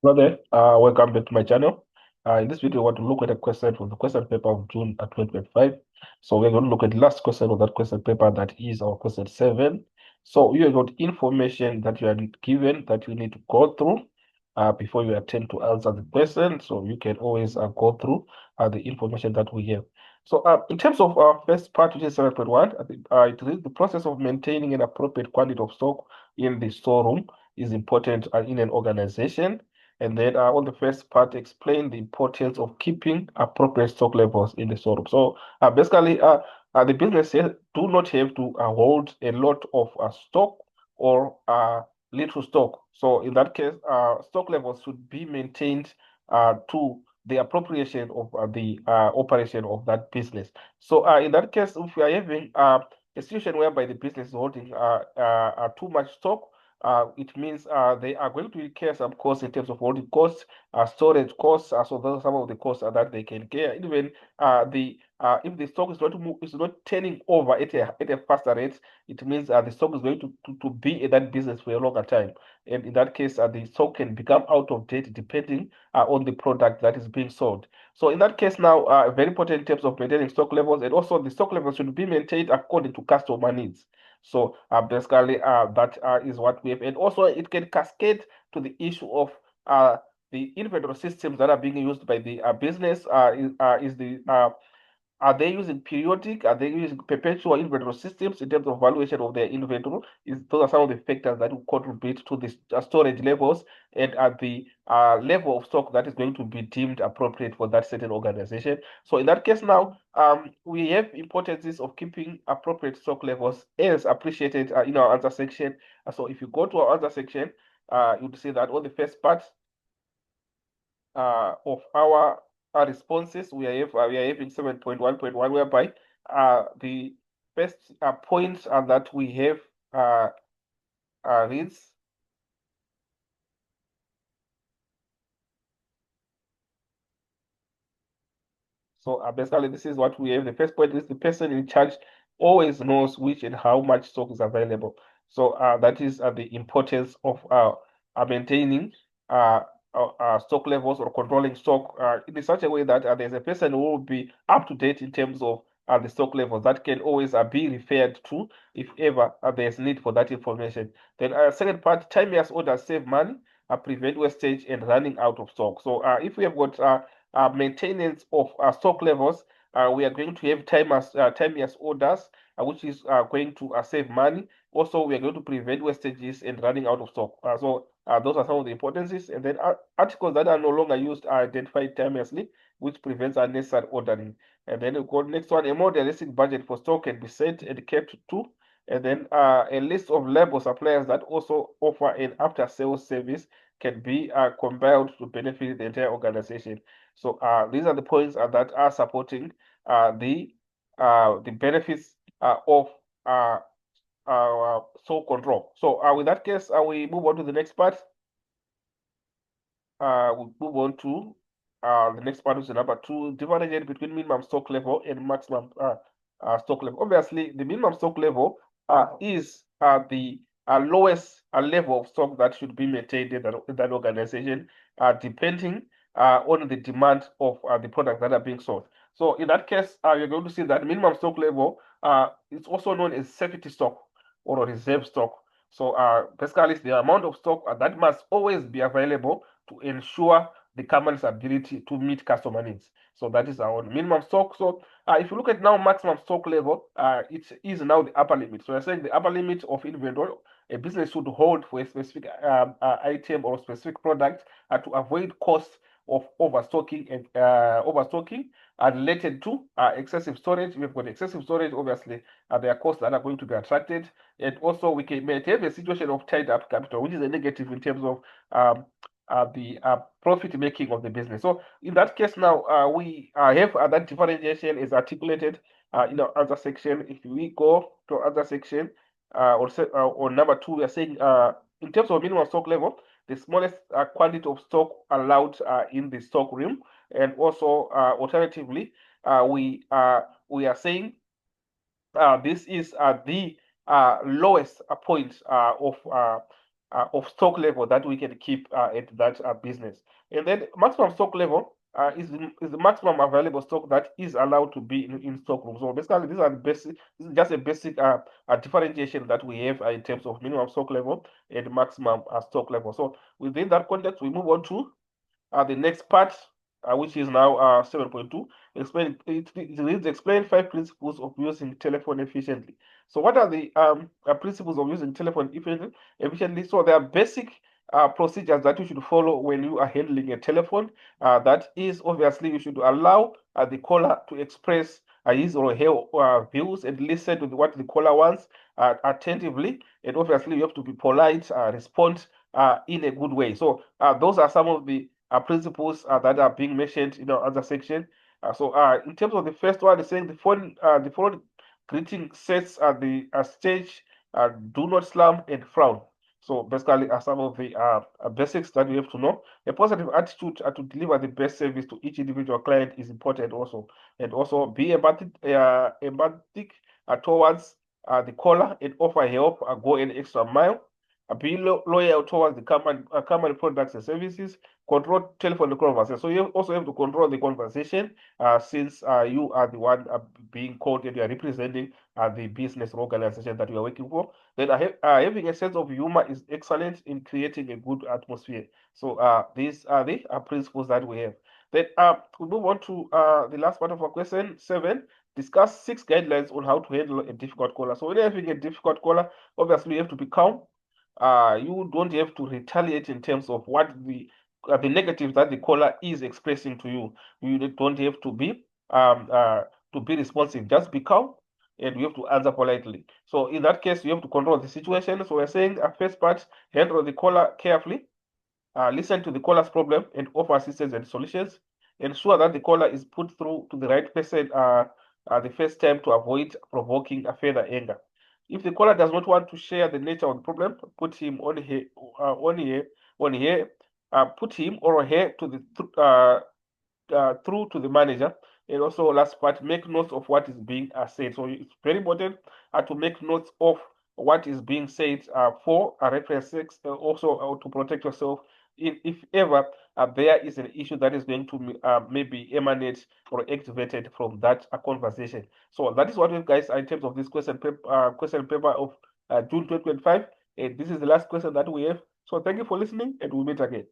Hello there. Welcome back to my channel. In this video, I want to look at a question from the question paper of June 2025. So we're going to look at the last question of that question paper, that is our question 7. So you have got information that you are given that you need to go through before you attempt to answer the question. So you can always go through the information that we have. So in terms of our first part, which is 7.1, I think it is the process of maintaining an appropriate quantity of stock in the storeroom is important in an organization. And then on the first part, explain the importance of keeping appropriate stock levels in the storeroom. So basically, the businesses do not have to hold a lot of stock or little stock. So in that case, stock levels should be maintained to the appropriation of the operation of that business. So in that case, if we are having a situation whereby the business is holding too much stock, it means they are going to incur some costs in terms of holding costs, storage costs. So those are some of the costs that they can bear. Even the if the stock is not turning over at a faster rate, it means the stock is going to be in that business for a longer time. And in that case, the stock can become out of date depending on the product that is being sold. So in that case now, very important in terms of maintaining stock levels, and also the stock levels should be maintained according to customer needs. So basically, that is what we have. And also, it can cascade to the issue of the inventory systems that are being used by the business. Is the Are they using periodic? Are they using perpetual inventory systems in terms of valuation of their inventory? Those are some of the factors that will contribute to the storage levels and at the level of stock that is going to be deemed appropriate for that certain organization. So in that case now, we have importances of keeping appropriate stock levels as appreciated in our answer section. So if you go to our answer section, you'll see that on the first part, of our responses, we are having 7.1.1, whereby the first point that we have reads. So basically, this is what we have. The first point is the person in charge always knows which and how much stock is available. So that is the importance of maintaining uh, stock levels or controlling stock in such a way that there's a person who will be up to date in terms of the stock levels that can always be referred to if ever there's need for that information. Then second part, time-based orders save money, prevent wastage and running out of stock. So if we have got maintenance of stock levels, we are going to have time-as orders, which is going to save money. Also, we are going to prevent wastages and running out of stock. So those are some of the importances. And then articles that are no longer used are identified timelessly, which prevents unnecessary ordering. And then we go next one, a more realistic budget for stock can be set and kept to. And then a list of label suppliers that also offer an after-sales service can be compiled to benefit the entire organization. So these are the points that are supporting the benefits of stock control. So with that case, we move on to the next part. We move on to the next part, which is number 2, differentiate between minimum stock level and maximum stock level. Obviously, the minimum stock level is the lowest level of stock that should be maintained in that organization, depending on the demand of the products that are being sold. So in that case, you're going to see that minimum stock level is also known as safety stock or reserve stock. So basically, it's the amount of stock that must always be available to ensure the company's ability to meet customer needs. So that is our minimum stock. So if you look at now maximum stock level, it is now the upper limit. So we're saying the upper limit of inventory a business should hold for a specific item or specific product to avoid costs of overstocking related to excessive storage. We've got excessive storage, obviously, there are costs that are going to be attracted. And also, may have a situation of tied up capital, which is a negative in terms of the profit making of the business. So in that case now, we have that differentiation is articulated in our answer section. If we go to other section, or number 2, we are saying in terms of minimum stock level, the smallest quantity of stock allowed in the stock room, and also alternatively, we are saying this is the lowest point of of stock level that we can keep at that business. And then maximum stock level is the maximum available stock that is allowed to be in stock room. So basically, these are the basic. This is just a basic differentiation that we have in terms of minimum stock level and maximum stock level. So within that context, we move on to the next part, which is now 7.2, it reads explain 5 principles of using telephone efficiently. So what are the principles of using telephone efficiently? So there are basic procedures that you should follow when you are handling a telephone. That is, obviously, you should allow the caller to express his or her views and listen to what the caller wants attentively. And obviously, you have to be polite, respond in a good way. So those are some of the principles that are being mentioned in our other section. In terms of the first one, it's saying the phone greeting sets at the stage, do not slam and frown. So basically, some of the basics that we have to know. A positive attitude to deliver the best service to each individual client is important also, and also be empathic towards the caller and offer help, go an extra mile. Be loyal towards the company products and services. Control telephone conversation. So you also have to control the conversation since you are the one being called and you are representing the business organization that you are working for. Then having a sense of humor is excellent in creating a good atmosphere. So these are the principles that we have. Then we move on to the last part of our question, 7. Discuss 6 guidelines on how to handle a difficult caller. So when you're having a difficult caller, obviously you have to be calm. You don't have to retaliate in terms of what the negative that the caller is expressing to you. You don't have to be responsive. Just be calm, and you have to answer politely. So in that case, you have to control the situation. So we're saying, first part, handle the caller carefully, listen to the caller's problem and offer assistance and solutions. Ensure that the caller is put through to the right person the first time to avoid provoking a further anger. If the caller does not want to share the nature of the problem, put him on here, put him or her to the through to the manager. And also, last part, make notes of what is being said. So it's very important to make notes of what is being said for a reference sake, also to protect yourself if ever there is an issue that is going to maybe emanate or activated from that conversation. So that is what we have, guys, in terms of this question paper of June 2025. And this is the last question that we have. So thank you for listening, and we'll meet again.